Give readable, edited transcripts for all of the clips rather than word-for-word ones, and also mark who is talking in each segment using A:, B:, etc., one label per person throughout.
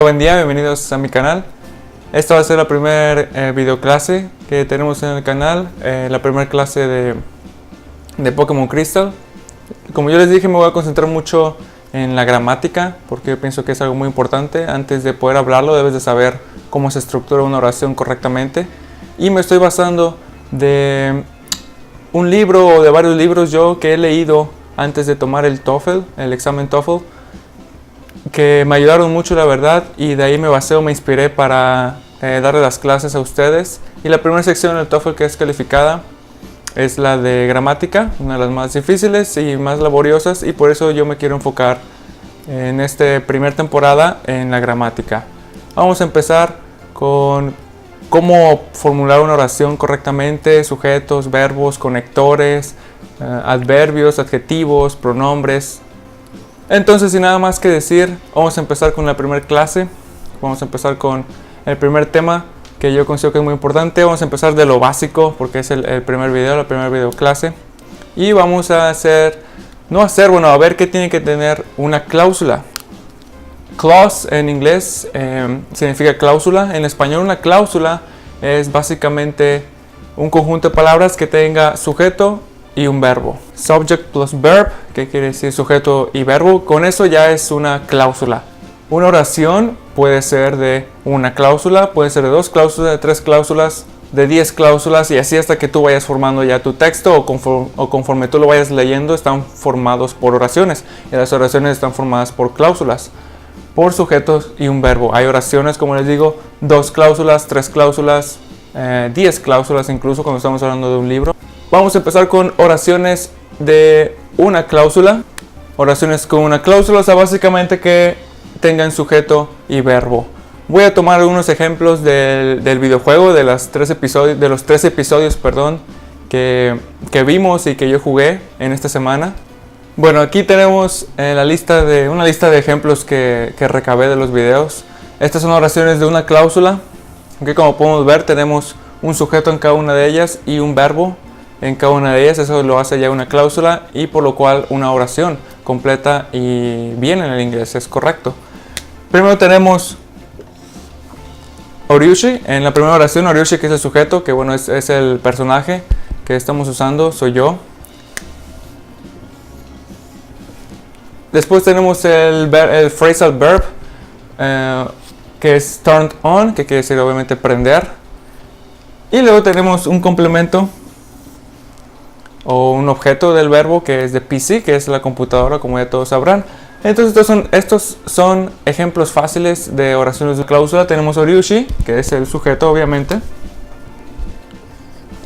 A: Buen día, bienvenidos a mi canal. Esta va a ser la primera videoclase que tenemos en el canal, la primera clase de Pokémon Crystal. Como yo les dije, me voy a concentrar mucho en la gramática porque yo pienso que es algo muy importante. Antes de poder hablarlo debes de saber cómo se estructura una oración correctamente, y me estoy basando de un libro o de varios libros yo que he leído antes de tomar el TOEFL, el examen TOEFL, que me ayudaron mucho, la verdad, y de ahí me basé o me inspiré para darle las clases a ustedes. Y la primera sección del TOEFL que es calificada es la de gramática, una de las más difíciles y más laboriosas, y por eso yo me quiero enfocar en esta primera temporada en la gramática. Vamos a empezar con cómo formular una oración correctamente: sujetos, verbos, conectores, adverbios, adjetivos, pronombres. Entonces, sin nada más que decir, vamos a empezar con la primera clase. Vamos a empezar con el primer tema que yo considero que es muy importante. Vamos a empezar de lo básico porque es el primer video, la primera videoclase. Y vamos a a ver qué tiene que tener una cláusula. Clause en inglés significa cláusula. En español, una cláusula es básicamente un conjunto de palabras que tenga sujeto y un verbo. Subject plus verb, que quiere decir sujeto y verbo. Con eso ya es una cláusula. Una oración puede ser de una cláusula, puede ser de 2 cláusulas, de 3 cláusulas, de 10 cláusulas, y así hasta que tú vayas formando ya tu texto, o conforme tú lo vayas leyendo, están formados por oraciones. Y las oraciones están formadas por cláusulas, por sujetos y un verbo. Hay oraciones, como les digo, 2 cláusulas, 3 cláusulas, 10 cláusulas incluso cuando estamos hablando de un libro. Vamos a empezar con oraciones de una cláusula. Oraciones con una cláusula, o sea, básicamente que tengan sujeto y verbo. Voy a tomar algunos ejemplos del videojuego, de los 3 episodios que vimos y que yo jugué en esta semana. Bueno, aquí tenemos una lista de ejemplos que recabé de los videos. Estas son oraciones de una cláusula. Aquí, como podemos ver, tenemos un sujeto en cada una de ellas y un verbo en cada una de ellas. Eso lo hace ya una cláusula, y por lo cual una oración completa y bien en el inglés, es correcto. Primero tenemos Oryushi. En la primera oración, Oryushi, que es el sujeto, que bueno, es el personaje que estamos usando, soy yo. Después tenemos el phrasal verb, que es turned on, que quiere decir obviamente prender. Y luego tenemos un complemento o un objeto del verbo, que es de PC, que es la computadora, como ya todos sabrán. Entonces estos son ejemplos fáciles de oraciones de cláusula. Tenemos Oryushi, que es el sujeto obviamente,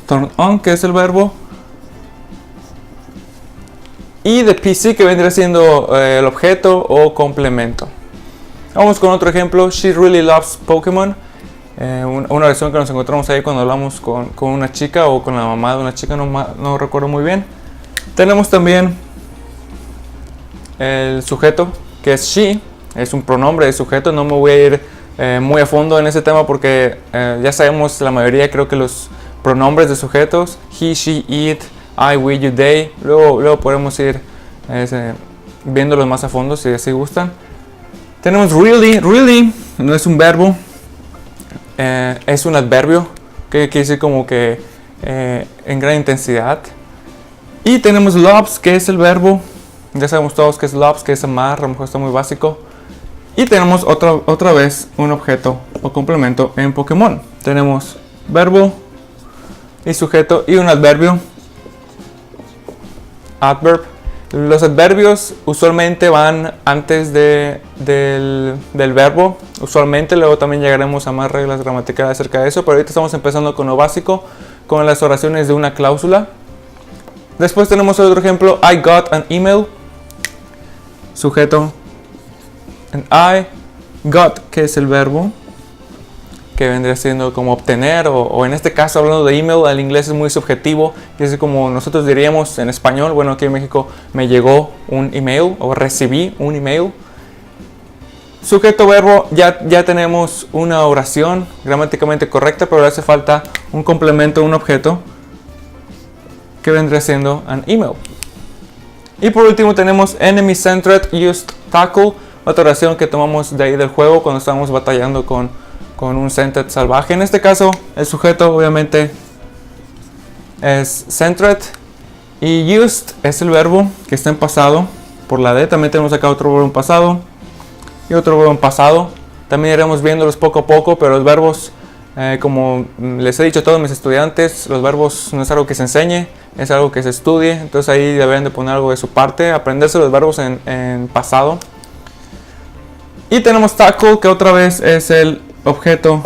A: turn on, que es el verbo, y de PC, que vendría siendo el objeto o complemento. Vamos con otro ejemplo: She really loves Pokémon. Una oración que nos encontramos ahí cuando hablamos con una chica o con la mamá de una chica, no recuerdo muy bien. Tenemos también el sujeto, que es she, es un pronombre de sujeto. No me voy a ir muy a fondo en ese tema porque ya sabemos la mayoría, creo, que los pronombres de sujetos: he, she, it, I, we, you, they. Luego podemos ir viéndolos más a fondo si así gustan. Tenemos really no es un verbo, es un adverbio, que quiere decir como que en gran intensidad. Y tenemos loves, que es el verbo. Ya sabemos todos que es loves, que es amar, a lo mejor está muy básico. Y tenemos otra vez un objeto o complemento en Pokémon. Tenemos verbo y sujeto y un adverbio, adverb. Los adverbios usualmente van antes del verbo, usualmente. Luego también llegaremos a más reglas gramaticales acerca de eso, pero ahorita estamos empezando con lo básico, con las oraciones de una cláusula. Después tenemos otro ejemplo: I got an email, sujeto, and I got, que es el verbo, que vendría siendo como obtener, o en este caso, hablando de email, el inglés es muy subjetivo, que es como nosotros diríamos en español. Bueno, aquí en México, me llegó un email o recibí un email. Sujeto, verbo, ya tenemos una oración gramáticamente correcta, pero le hace falta un complemento, un objeto, que vendría siendo an email. Y por último tenemos enemy centered used tackle, otra oración que tomamos de ahí del juego cuando estamos batallando con un centered salvaje. En este caso, el sujeto obviamente es centered y used es el verbo que está en pasado por la D. También tenemos acá otro verbo en pasado y otro verbo en pasado. También iremos viéndolos poco a poco, pero los verbos, como les he dicho a todos mis estudiantes, los verbos no es algo que se enseñe, es algo que se estudie. Entonces ahí deben de poner algo de su parte, aprenderse los verbos en pasado. Y tenemos tackle, que otra vez es el objeto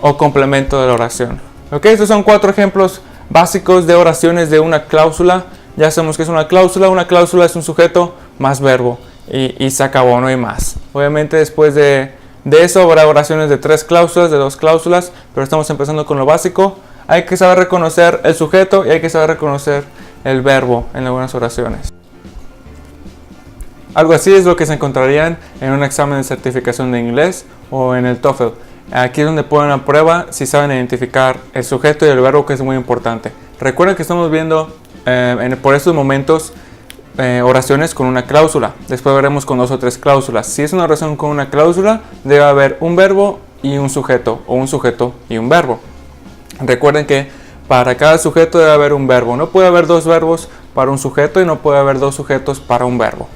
A: o complemento de la oración. Ok, estos son 4 ejemplos básicos de oraciones de una cláusula. Ya sabemos que es una cláusula es un sujeto más verbo y se acabó, no hay más. Obviamente después de eso habrá oraciones de 3 cláusulas, de 2 cláusulas, pero estamos empezando con lo básico. Hay que saber reconocer el sujeto y hay que saber reconocer el verbo en algunas oraciones. Algo así es lo que se encontrarían en un examen de certificación de inglés o en el TOEFL. Aquí es donde ponen a prueba si saben identificar el sujeto y el verbo, que es muy importante. Recuerden que estamos viendo por estos momentos oraciones con una cláusula. Después veremos con 2 o 3 cláusulas. Si es una oración con una cláusula, debe haber un verbo y un sujeto, o un sujeto y un verbo. Recuerden que para cada sujeto debe haber un verbo. No puede haber 2 verbos para un sujeto y no puede haber 2 sujetos para un verbo.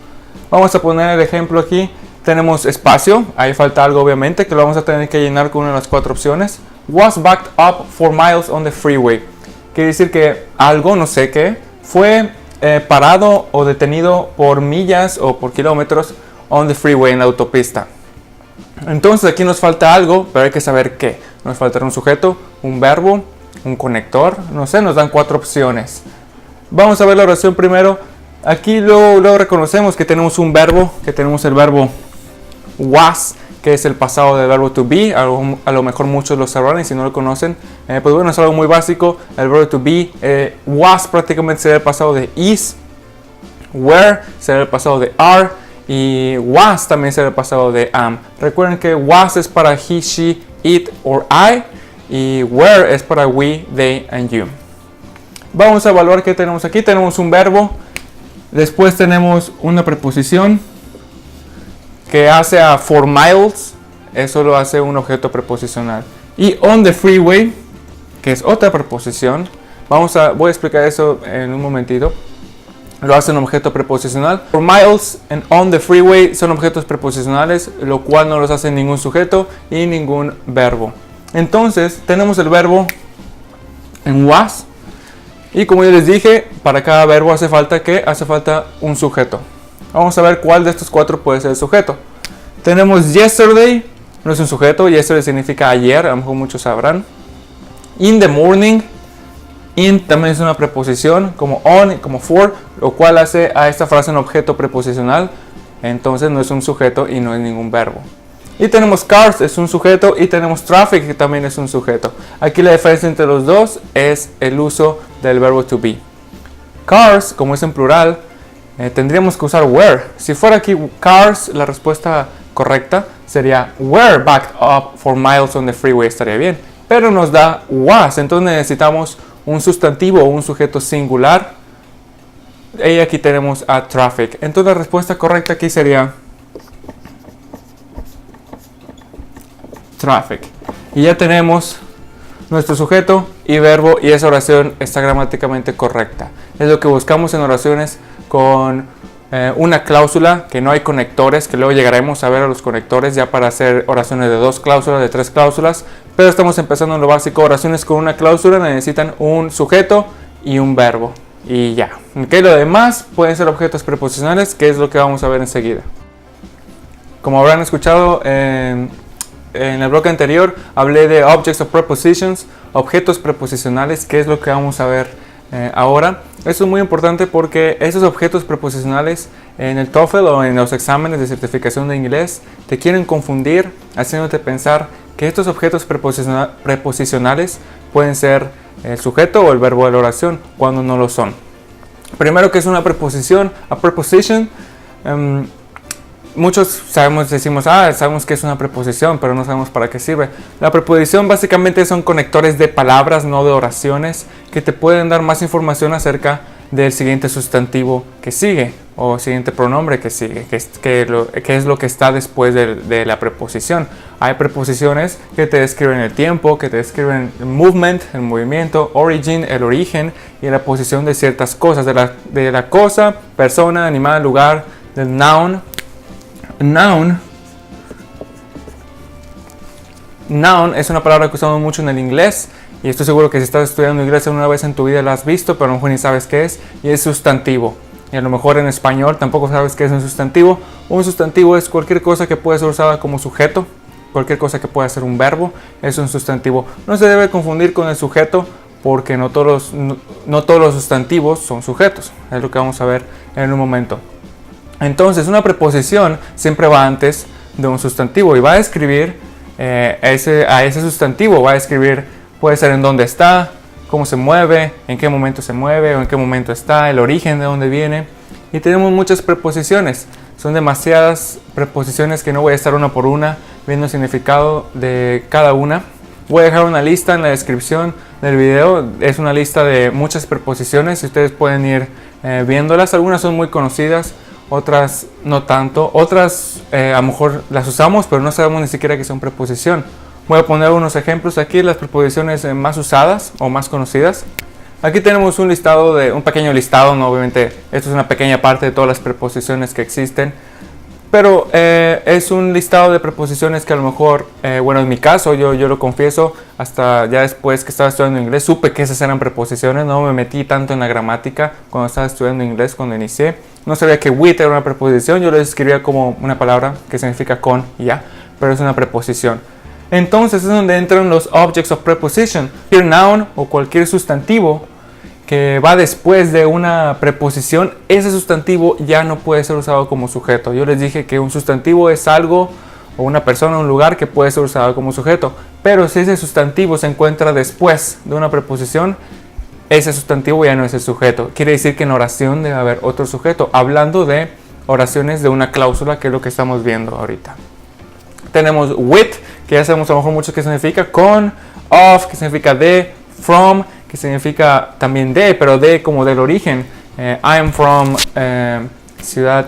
A: Vamos a poner el ejemplo aquí. Tenemos espacio, ahí falta algo obviamente que lo vamos a tener que llenar con una de las 4 opciones. Was backed up for miles on the freeway. Quiere decir que algo, no sé qué, fue parado o detenido por millas o por kilómetros on the freeway, en la autopista. Entonces aquí nos falta algo, pero hay que saber qué. Nos faltará un sujeto, un verbo, un conector, no sé, nos dan 4 opciones. Vamos a ver la oración primero. Aquí luego reconocemos que tenemos un verbo, que tenemos el verbo was, que es el pasado del verbo to be. A lo mejor muchos lo sabrán y si no lo conocen, pues bueno, es algo muy básico. El verbo to be, was prácticamente será el pasado de is, were será el pasado de are y was también será el pasado de am. Recuerden que was es para he, she, it or I y were es para we, they and you. Vamos a evaluar qué tenemos aquí. Tenemos un verbo, después tenemos una preposición que hace a for miles, eso lo hace un objeto preposicional. Y on the freeway, que es otra preposición, voy a explicar eso en un momentito. Lo hace un objeto preposicional. For miles and on the freeway son objetos preposicionales, lo cual no los hace ningún sujeto y ningún verbo. Entonces tenemos el verbo en was. Y como yo les dije, para cada verbo hace falta un sujeto. Vamos a ver cuál de estos 4 puede ser el sujeto. Tenemos yesterday, no es un sujeto, yesterday significa ayer, a lo mejor muchos sabrán. In the morning, in también es una preposición, como on, como for, lo cual hace a esta frase un objeto preposicional. Entonces no es un sujeto y no es ningún verbo. Y tenemos cars, es un sujeto, y tenemos traffic, que también es un sujeto. Aquí la diferencia entre los dos es el uso del verbo to be. Cars, como es en plural, tendríamos que usar were. Si fuera aquí cars, la respuesta correcta sería were backed up for miles on the freeway, estaría bien. Pero nos da was, entonces necesitamos un sustantivo o un sujeto singular. Y aquí tenemos a traffic. Entonces la respuesta correcta aquí sería traffic. Y ya tenemos nuestro sujeto y verbo y esa oración está gramáticamente correcta. Es lo que buscamos en oraciones con una cláusula, que no hay conectores, que luego llegaremos a ver a los conectores ya para hacer oraciones de 2 cláusulas, de 3 cláusulas, pero estamos empezando en lo básico. Oraciones con una cláusula necesitan un sujeto y un verbo y ya. Okay, lo demás pueden ser objetos preposicionales, que es lo que vamos a ver enseguida. Como habrán escuchado en el bloque anterior, hablé de objects of prepositions, objetos preposicionales, que es lo que vamos a ver ahora. Eso es muy importante porque esos objetos preposicionales en el TOEFL o en los exámenes de certificación de inglés te quieren confundir, haciéndote pensar que estos objetos preposicionales pueden ser el sujeto o el verbo de la oración, cuando no lo son. Primero, ¿qué es una preposición? A preposition, muchos decimos sabemos que es una preposición, pero no sabemos para qué sirve. La preposición básicamente son conectores de palabras, no de oraciones, que te pueden dar más información acerca del siguiente sustantivo que sigue o siguiente pronombre que sigue, que es lo que está después de la preposición. Hay preposiciones que te describen el tiempo, que te describen el movement, el movimiento, origin, el origen y la posición de ciertas cosas, de la cosa, persona, animal, lugar, del noun. Noun es una palabra que usamos mucho en el inglés y estoy seguro que si estás estudiando inglés alguna vez en tu vida la has visto, pero a lo mejor ni sabes qué es, y es sustantivo. Y a lo mejor en español tampoco sabes qué es un sustantivo. Un sustantivo es cualquier cosa que puede ser usada como sujeto, cualquier cosa que pueda ser un verbo, es un sustantivo. No se debe confundir con el sujeto porque no todos los sustantivos son sujetos, es lo que vamos a ver en un momento. Entonces una preposición siempre va antes de un sustantivo y va a describir a ese sustantivo, va a describir, puede ser en dónde está, cómo se mueve, en qué momento se mueve o en qué momento está, el origen de dónde viene. Y tenemos muchas preposiciones, son demasiadas preposiciones que no voy a estar una por una viendo el significado de cada una. Voy a dejar una lista en la descripción del video, es una lista de muchas preposiciones y ustedes pueden ir viéndolas. Algunas son muy conocidas, otras no tanto, otras a lo mejor las usamos pero no sabemos ni siquiera que son preposición. Voy a poner unos ejemplos aquí, las preposiciones más usadas o más conocidas. Aquí tenemos un pequeño listado, ¿no? Obviamente esto es una pequeña parte de todas las preposiciones que existen, pero es un listado de preposiciones que a lo mejor, bueno, en mi caso, yo lo confieso, hasta ya después que estaba estudiando inglés, supe que esas eran preposiciones, no me metí tanto en la gramática cuando estaba estudiando inglés, cuando inicié. No sabía que with era una preposición, yo lo escribía como una palabra que significa con y ya, pero es una preposición. Entonces es donde entran los objects of preposition. Cualquier noun o cualquier sustantivo que va después de una preposición, ese sustantivo ya no puede ser usado como sujeto. Yo les dije que un sustantivo es algo o una persona, un lugar que puede ser usado como sujeto. Pero si ese sustantivo se encuentra después de una preposición, ese sustantivo ya no es el sujeto. Quiere decir que en oración debe haber otro sujeto. Hablando de oraciones de una cláusula, que es lo que estamos viendo ahorita. Tenemos with, que ya sabemos a lo mejor mucho qué significa, con, of, que significa de, from, que significa también de, pero de como del origen. I am from ciudad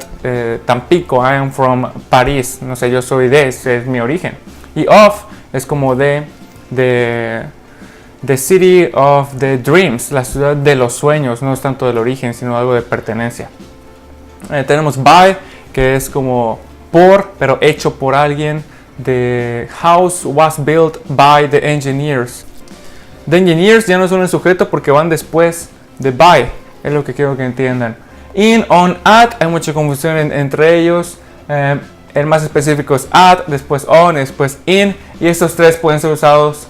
A: Tampico, I am from París, no sé, yo soy de, ese es mi origen. Y of es como de the city of the dreams, la ciudad de los sueños, no es tanto del origen, sino algo de pertenencia. Tenemos by, que es como por, pero hecho por alguien. The house was built by the engineers. The engineers ya no son el sujeto porque van después de by, es lo que quiero que entiendan. In, on, at, hay mucha confusión entre ellos. El más específico es at, después on, después in, y estos tres pueden ser usados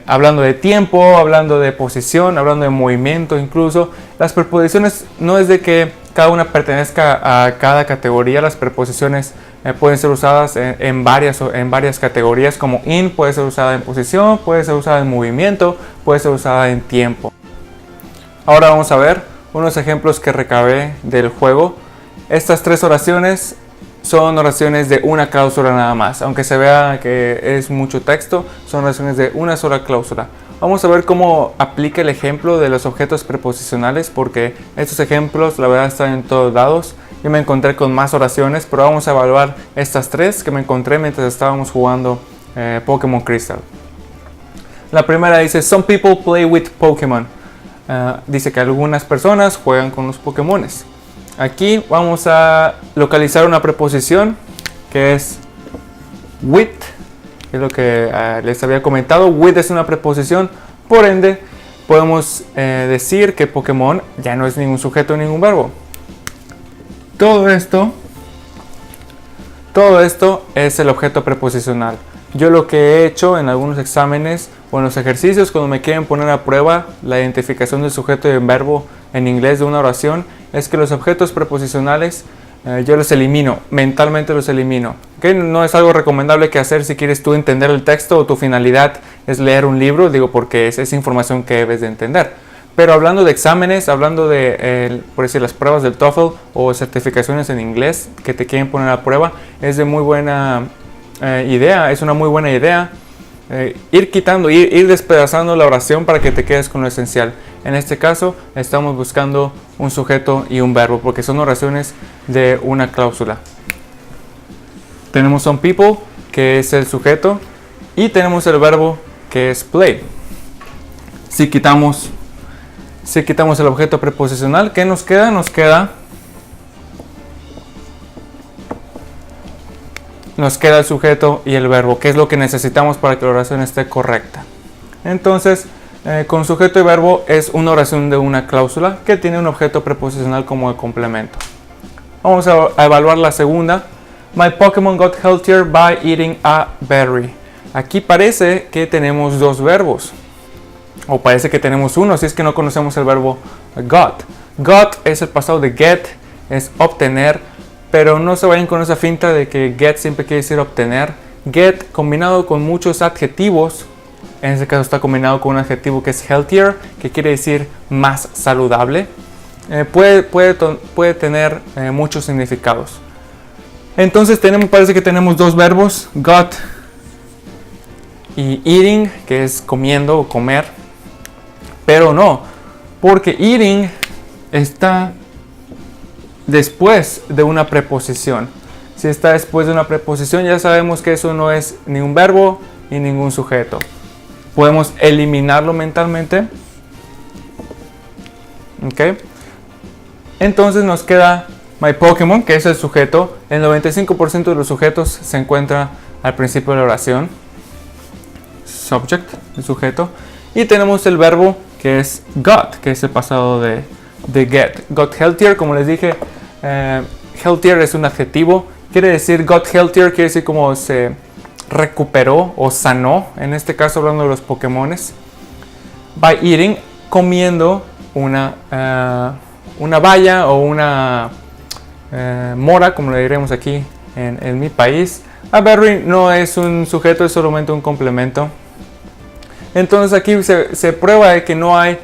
A: hablando de tiempo, hablando de posición, hablando de movimiento incluso. Las preposiciones no es de que cada una pertenezca a cada categoría, las preposiciones pueden ser usadas en varias categorías, como in puede ser usada en posición, puede ser usada en movimiento, puede ser usada en tiempo. Ahora vamos a ver unos ejemplos que recabé del juego. Estas tres oraciones son oraciones de una cláusula nada más, aunque se vea que es mucho texto, son oraciones de una sola cláusula. Vamos a ver cómo aplica el ejemplo de los objetos preposicionales, porque estos ejemplos la verdad están en todos lados. Yo me encontré con más oraciones, pero vamos a evaluar estas tres que me encontré mientras estábamos jugando Pokémon Crystal. La primera dice, some people play with Pokémon. Dice que algunas personas juegan con los Pokémones. Aquí vamos a localizar una preposición que es with, que es lo que les había comentado. With es una preposición, por ende podemos decir que Pokémon ya no es ningún sujeto, ningún verbo. Todo esto es el objeto preposicional. Yo lo que he hecho en algunos exámenes o en los ejercicios cuando me quieren poner a prueba la identificación del sujeto y del verbo en inglés de una oración es que los objetos preposicionales yo los elimino, mentalmente los elimino. ¿Okay? No es algo recomendable que hacer si quieres tú entender el texto o tu finalidad es leer un libro, digo porque es información que debes de entender. Pero hablando de exámenes, hablando de, por decir, las pruebas del TOEFL o certificaciones en inglés que te quieren poner a prueba, es de muy buena idea, es una muy buena idea ir quitando, ir despedazando la oración para que te quedes con lo esencial. En este caso estamos buscando un sujeto y un verbo porque son oraciones de una cláusula. Tenemos some people, que es el sujeto, y tenemos el verbo, que es play. Si quitamos el objeto preposicional, ¿qué nos queda? Nos queda el sujeto y el verbo, que es lo que necesitamos para que la oración esté correcta. Entonces, con sujeto y verbo es una oración de una cláusula que tiene un objeto preposicional como el complemento. Vamos a evaluar la segunda. My Pokémon got healthier by eating a berry. Aquí parece que tenemos dos verbos. O parece que tenemos uno, si es que no conocemos el verbo got. Got es el pasado de get, es obtener, pero no se vayan con esa finta de que get siempre quiere decir obtener. Get combinado con muchos adjetivos, en este caso está combinado con un adjetivo que es healthier, que quiere decir más saludable, puede tener muchos significados. Entonces parece que tenemos dos verbos, got y eating, que es comiendo o comer, pero no, porque eating está después de una preposición. Si está después de una preposición, ya sabemos que eso no es ni un verbo ni ningún sujeto. Podemos eliminarlo mentalmente. ¿Ok? Entonces nos queda my Pokémon, que es el sujeto. El 95% de los sujetos se encuentra al principio de la oración. Subject, el sujeto. Y tenemos el verbo, que es got, que es el pasado de get. Got healthier, como les dije, healthier es un adjetivo. Quiere decir, got healthier quiere decir como se recuperó o sanó. En este caso hablando de los Pokémones. By eating, comiendo una baya o una mora, como le diremos aquí en mi país. A berry no es un sujeto, es solamente un complemento. Entonces aquí se prueba de que no hay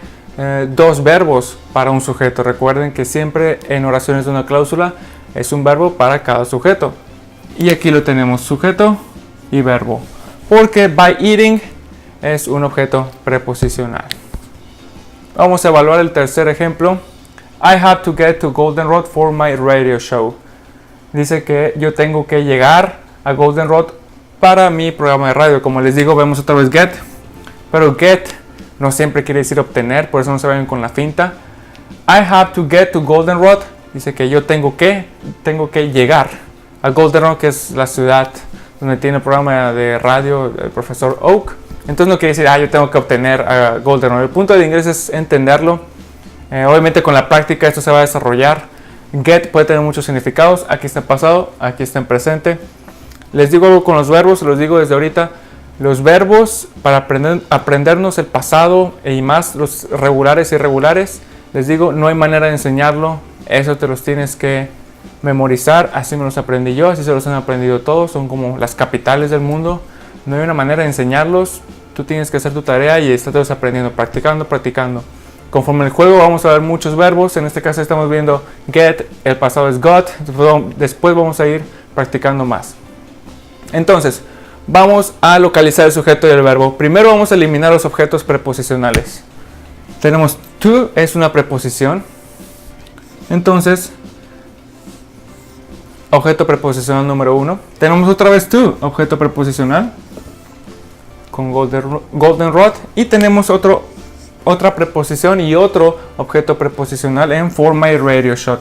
A: dos verbos para un sujeto. Recuerden que siempre en oraciones de una cláusula es un verbo para cada sujeto. Y aquí lo tenemos, sujeto y verbo. Porque by eating es un objeto preposicional. Vamos a evaluar el tercer ejemplo. I have to get to Goldenrod for my radio show. Dice que yo tengo que llegar a Goldenrod para mi programa de radio. Como les digo, vemos otra vez get. Pero get no siempre quiere decir obtener, por eso no se vayan con la finta. I have to get to Goldenrod. Dice que yo tengo que llegar a Goldenrod, que es la ciudad donde tiene el programa de radio el profesor Oak. Entonces no quiere decir, yo tengo que obtener a Goldenrod. El punto de inglés es entenderlo. Obviamente con la práctica esto se va a desarrollar. Get puede tener muchos significados. Aquí está en pasado, aquí está en presente. Les digo algo con los verbos, los digo desde ahorita. Los verbos, para aprendernos el pasado y más los regulares y irregulares, les digo, no hay manera de enseñarlo. Eso te los tienes que memorizar. Así me los aprendí yo, así se los han aprendido todos. Son como las capitales del mundo. No hay una manera de enseñarlos. Tú tienes que hacer tu tarea y estás aprendiendo, practicando. Conforme el juego vamos a ver muchos verbos. En este caso estamos viendo get, el pasado es got. Después vamos a ir practicando más. Entonces, vamos a localizar el sujeto y el verbo. Primero vamos a eliminar los objetos preposicionales. Tenemos to, es una preposición. Entonces, objeto preposicional número 1. Tenemos otra vez to, objeto preposicional con Goldenrod. Y tenemos otra preposición y otro objeto preposicional en for my radio show.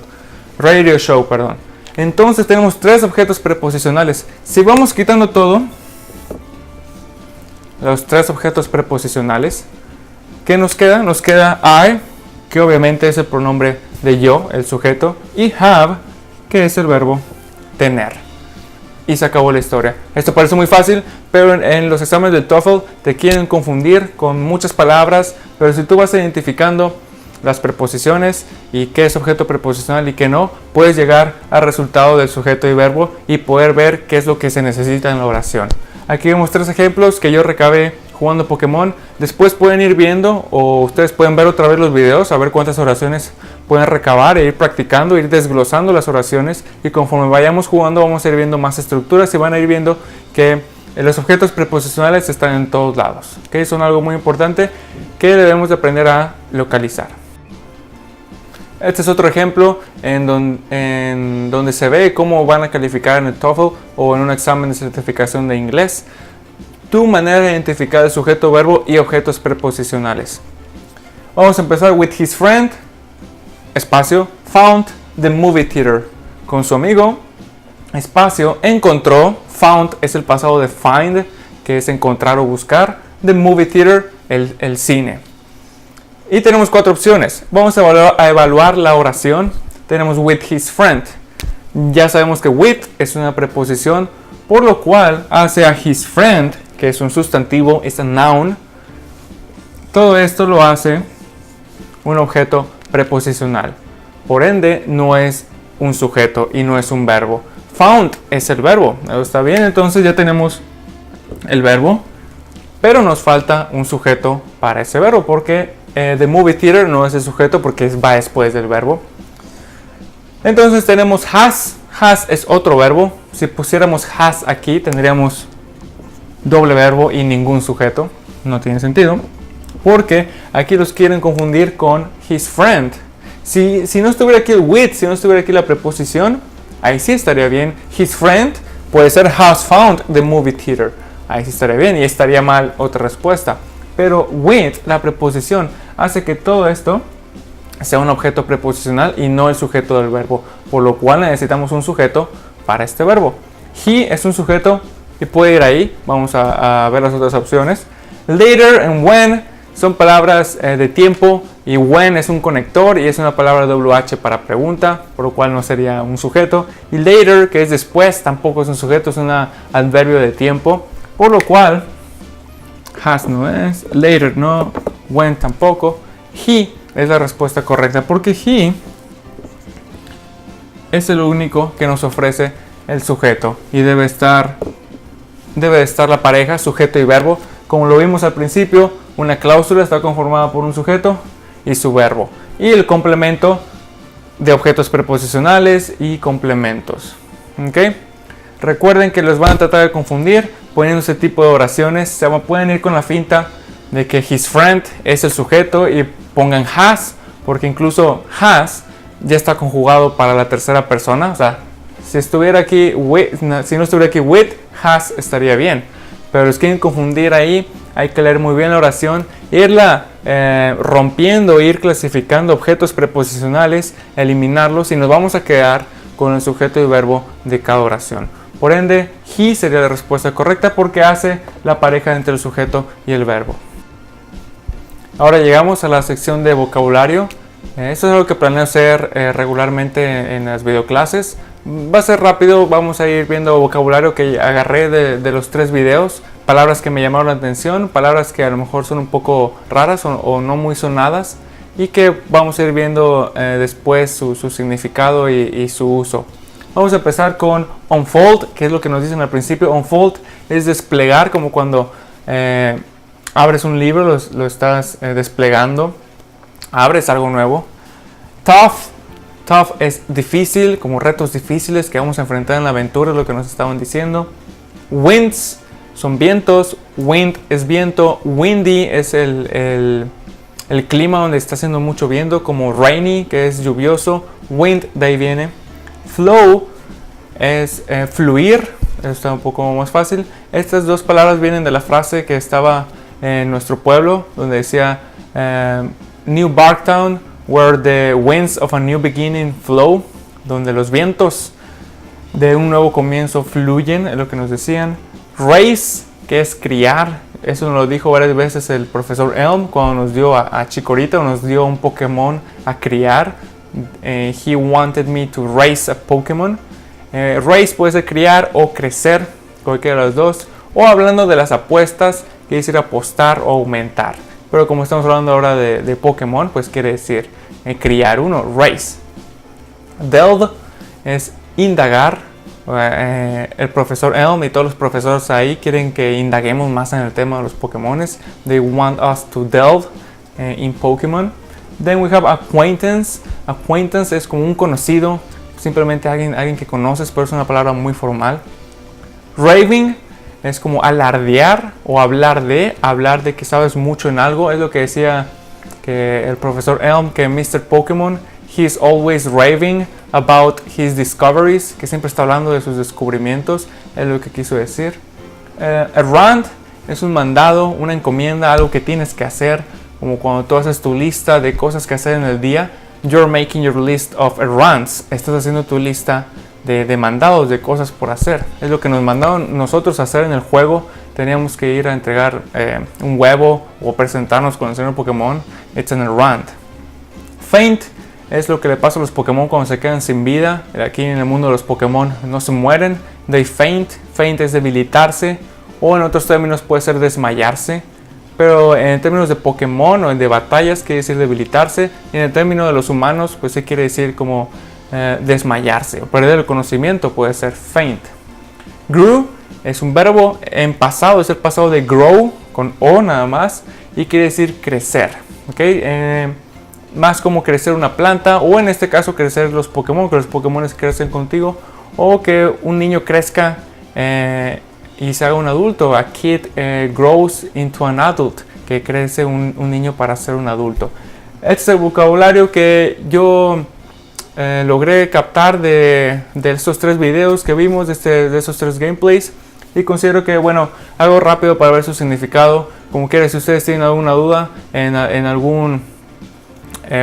A: Entonces tenemos tres objetos preposicionales. Si vamos quitando todo, los tres objetos preposicionales, ¿qué nos queda? Nos queda I, que obviamente es el pronombre de yo, el sujeto, y have, que es el verbo tener. Y se acabó la historia. Esto parece muy fácil, pero en los exámenes del TOEFL te quieren confundir con muchas palabras, pero si tú vas identificando las preposiciones y qué es objeto preposicional y qué no, puedes llegar al resultado del sujeto y verbo y poder ver qué es lo que se necesita en la oración. Aquí vemos tres ejemplos que yo recabé jugando Pokémon. Después pueden ir viendo o ustedes pueden ver otra vez los videos a ver cuántas oraciones pueden recabar e ir practicando, ir desglosando las oraciones, y conforme vayamos jugando vamos a ir viendo más estructuras y van a ir viendo que los objetos preposicionales están en todos lados. ¿Okay? Son algo muy importante que debemos de aprender a localizar. Este es otro ejemplo en donde se ve cómo van a calificar en el TOEFL o en un examen de certificación de inglés tu manera de identificar el sujeto, verbo y objetos preposicionales. Vamos a empezar with his friend, espacio, found the movie theater. Con su amigo, espacio, encontró, found es el pasado de find, que es encontrar o buscar, the movie theater, el cine. Y tenemos 4 opciones. Vamos a evaluar la oración. Tenemos with his friend. Ya sabemos que with es una preposición, por lo cual hace a his friend, que es un sustantivo, es un noun. Todo esto lo hace un objeto preposicional. Por ende, no es un sujeto y no es un verbo. Found es el verbo. ¿Está bien? Entonces ya tenemos el verbo, pero nos falta un sujeto para ese verbo, porque the movie theater no es el sujeto porque va después del verbo. Entonces tenemos has. Has es otro verbo. Si pusiéramos has aquí, tendríamos doble verbo y ningún sujeto. No tiene sentido, porque aquí los quieren confundir con his friend. Si no estuviera aquí el with, si no estuviera aquí la preposición, ahí sí estaría bien. His friend puede ser has found the movie theater. Ahí sí estaría bien y estaría mal otra respuesta. Pero with, la preposición, hace que todo esto sea un objeto preposicional y no el sujeto del verbo. Por lo cual necesitamos un sujeto para este verbo. He es un sujeto y puede ir ahí. Vamos a ver las otras opciones. Later and when son palabras de tiempo. Y when es un conector y es una palabra WH para pregunta, por lo cual no sería un sujeto. Y later, que es después, tampoco es un sujeto, es un adverbio de tiempo. Por lo cual, has no es, later no, when tampoco. He es la respuesta correcta porque he es el único que nos ofrece el sujeto. Y debe estar la pareja, sujeto y verbo. Como lo vimos al principio, una cláusula está conformada por un sujeto y su verbo. Y el complemento de objetos preposicionales y complementos. ¿Okay? Recuerden que los van a tratar de confundir poniendo ese tipo de oraciones. Se pueden ir con la finta de que his friend es el sujeto y pongan has, porque incluso has ya está conjugado para la tercera persona. O sea, si no estuviera aquí with, has estaría bien. Pero los quieren confundir ahí. Hay que leer muy bien la oración, irla rompiendo, ir clasificando objetos preposicionales, eliminarlos y nos vamos a quedar con el sujeto y verbo de cada oración. Por ende, he sería la respuesta correcta porque hace la pareja entre el sujeto y el verbo. Ahora llegamos a la sección de vocabulario. Esto es algo que planeo hacer regularmente en las videoclases. Va a ser rápido, vamos a ir viendo vocabulario que agarré de los 3 videos. Palabras que me llamaron la atención, palabras que a lo mejor son un poco raras o no muy sonadas y que vamos a ir viendo después su significado y su uso. Vamos a empezar con unfold, que es lo que nos dicen al principio. Unfold es desplegar, como cuando abres un libro, lo estás desplegando, abres algo nuevo. Tough es difícil, como retos difíciles que vamos a enfrentar en la aventura, es lo que nos estaban diciendo. Winds son vientos, wind es viento, windy es el clima donde está haciendo mucho viento, como rainy, que es lluvioso, wind de ahí viene. Flow es fluir, eso está un poco más fácil. Estas 2 palabras vienen de la frase que estaba en nuestro pueblo, donde decía New Barktown, where the winds of a new beginning flow, donde los vientos de un nuevo comienzo fluyen, es lo que nos decían. Raise, que es criar, eso nos lo dijo varias veces el profesor Elm cuando nos dio a Chikorita, nos dio un Pokémon a criar. He wanted me to raise a Pokémon. Raise puede ser criar o crecer, cualquiera de los dos. O hablando de las apuestas, quiere decir apostar o aumentar. Pero como estamos hablando ahora de Pokémon, pues quiere decir criar uno, raise. Delve es indagar. El profesor Elm y todos los profesores ahí quieren que indaguemos más en el tema de los Pokémones. They want us to delve in Pokémon. Then we have acquaintance. Acquaintance es como un conocido, simplemente alguien que conoces, pero es una palabra muy formal. Raving es como alardear o hablar de que sabes mucho en algo. Es lo que decía que el profesor Elm, que Mr. Pokémon, he's always raving about his discoveries, que siempre está hablando de sus descubrimientos, es lo que quiso decir. Errand es un mandado, una encomienda, algo que tienes que hacer, como cuando tú haces tu lista de cosas que hacer en el día. You're making your list of errands. Estás haciendo tu lista de mandados, de cosas por hacer. Es lo que nos mandaron nosotros a hacer en el juego. Teníamos que ir a entregar un huevo o presentarnos con el señor Pokémon. It's an errand. Faint es lo que le pasa a los Pokémon cuando se quedan sin vida. Aquí en el mundo de los Pokémon no se mueren. They faint. Faint es debilitarse, o en otros términos puede ser desmayarse. Pero en términos de Pokémon o de batallas quiere decir debilitarse. Y en el término de los humanos pues sí quiere decir como desmayarse o perder el conocimiento, puede ser faint. Grew es un verbo en pasado, es el pasado de grow con O nada más y quiere decir crecer. ¿Okay? Más como crecer una planta, o en este caso crecer los Pokémon, que los Pokémon crecen contigo, o que un niño crezca y se haga un adulto. A kid grows into an adult, que crece un niño para ser un adulto. Este es el vocabulario que yo logré captar de estos 3 videos que vimos, de esos 3 gameplays, y considero que, bueno, algo rápido para ver su significado. Como quiera, si ustedes tienen alguna duda en algún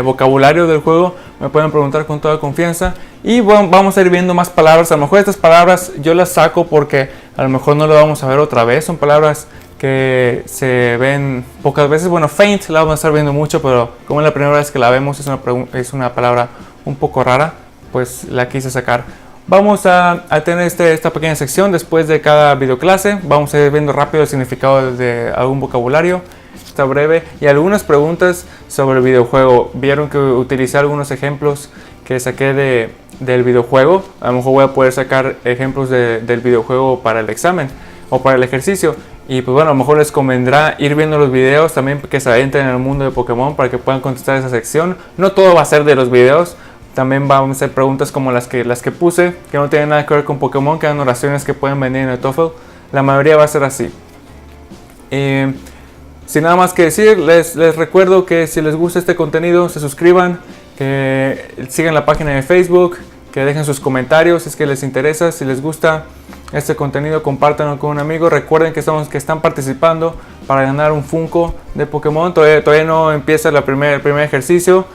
A: vocabulario del juego, me pueden preguntar con toda confianza. Y bueno, vamos a ir viendo más palabras. A lo mejor estas palabras yo las saco porque a lo mejor no lo vamos a ver otra vez. Son palabras que se ven pocas veces. Bueno, faint la vamos a estar viendo mucho, pero como es la primera vez que la vemos, es una palabra un poco rara, pues la quise sacar. Vamos a tener esta pequeña sección después de cada videoclase. Vamos a ir viendo rápido el significado de algún vocabulario. Está breve, y algunas preguntas sobre el videojuego. Vieron que utilicé algunos ejemplos que saqué del videojuego. A lo mejor voy a poder sacar ejemplos del videojuego para el examen o para el ejercicio. Y pues bueno, a lo mejor les convendrá ir viendo los videos también, que se adentren en el mundo de Pokémon para que puedan contestar esa sección. No todo va a ser de los videos. También vamos a hacer preguntas como las que puse, que no tienen nada que ver con Pokémon, que eran oraciones que pueden venir en el TOEFL. La mayoría va a ser así. Sin nada más que decir, les recuerdo que si les gusta este contenido, se suscriban, que sigan la página de Facebook, que dejen sus comentarios si es que les interesa. Si les gusta este contenido, compártanlo con un amigo. Recuerden que están participando para ganar un Funko de Pokémon. Todavía no empieza el primer ejercicio,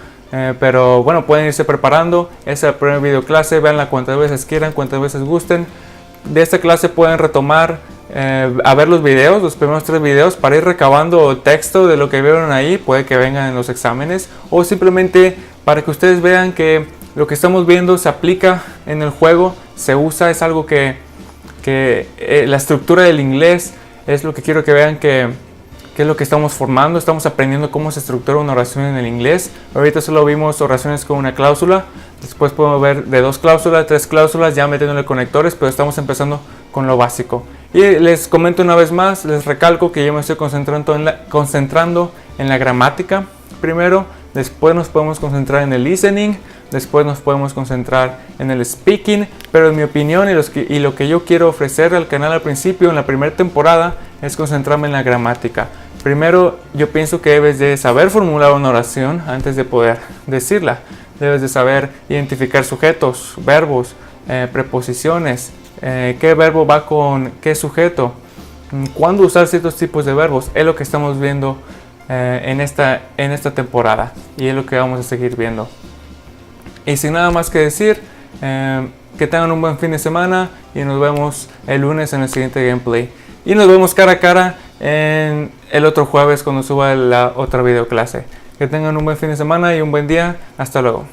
A: pero bueno, pueden irse preparando. Esta es la primera videoclase, véanla cuantas veces quieran, cuantas veces gusten. De esta clase pueden retomar a ver los videos, los primeros 3 videos, para ir recabando texto de lo que vieron ahí. Puede que vengan en los exámenes, o simplemente para que ustedes vean que lo que estamos viendo se aplica en el juego, se usa, es algo que la estructura del inglés es lo que quiero que vean que es lo que estamos formando. Estamos aprendiendo cómo se estructura una oración en el inglés. Ahorita solo vimos oraciones con una cláusula, después podemos ver de 2 cláusulas, 3 cláusulas, ya metiéndole conectores, pero estamos empezando con lo básico. Y les comento una vez más, les recalco que yo me estoy concentrando en la gramática primero, después nos podemos concentrar en el listening, después nos podemos concentrar en el speaking, pero en mi opinión y lo que yo quiero ofrecer al canal al principio, en la primera temporada, es concentrarme en la gramática. Primero, yo pienso que debes de saber formular una oración antes de poder decirla. Debes de saber identificar sujetos, verbos, preposiciones, qué verbo va con qué sujeto, cuándo usar ciertos tipos de verbos. Es lo que estamos viendo en esta temporada, y es lo que vamos a seguir viendo. Y sin nada más que decir, que tengan un buen fin de semana, y nos vemos el lunes en el siguiente gameplay. Y nos vemos cara a cara en el otro jueves cuando suba la otra videoclase. Que tengan un buen fin de semana y un buen día. Hasta luego.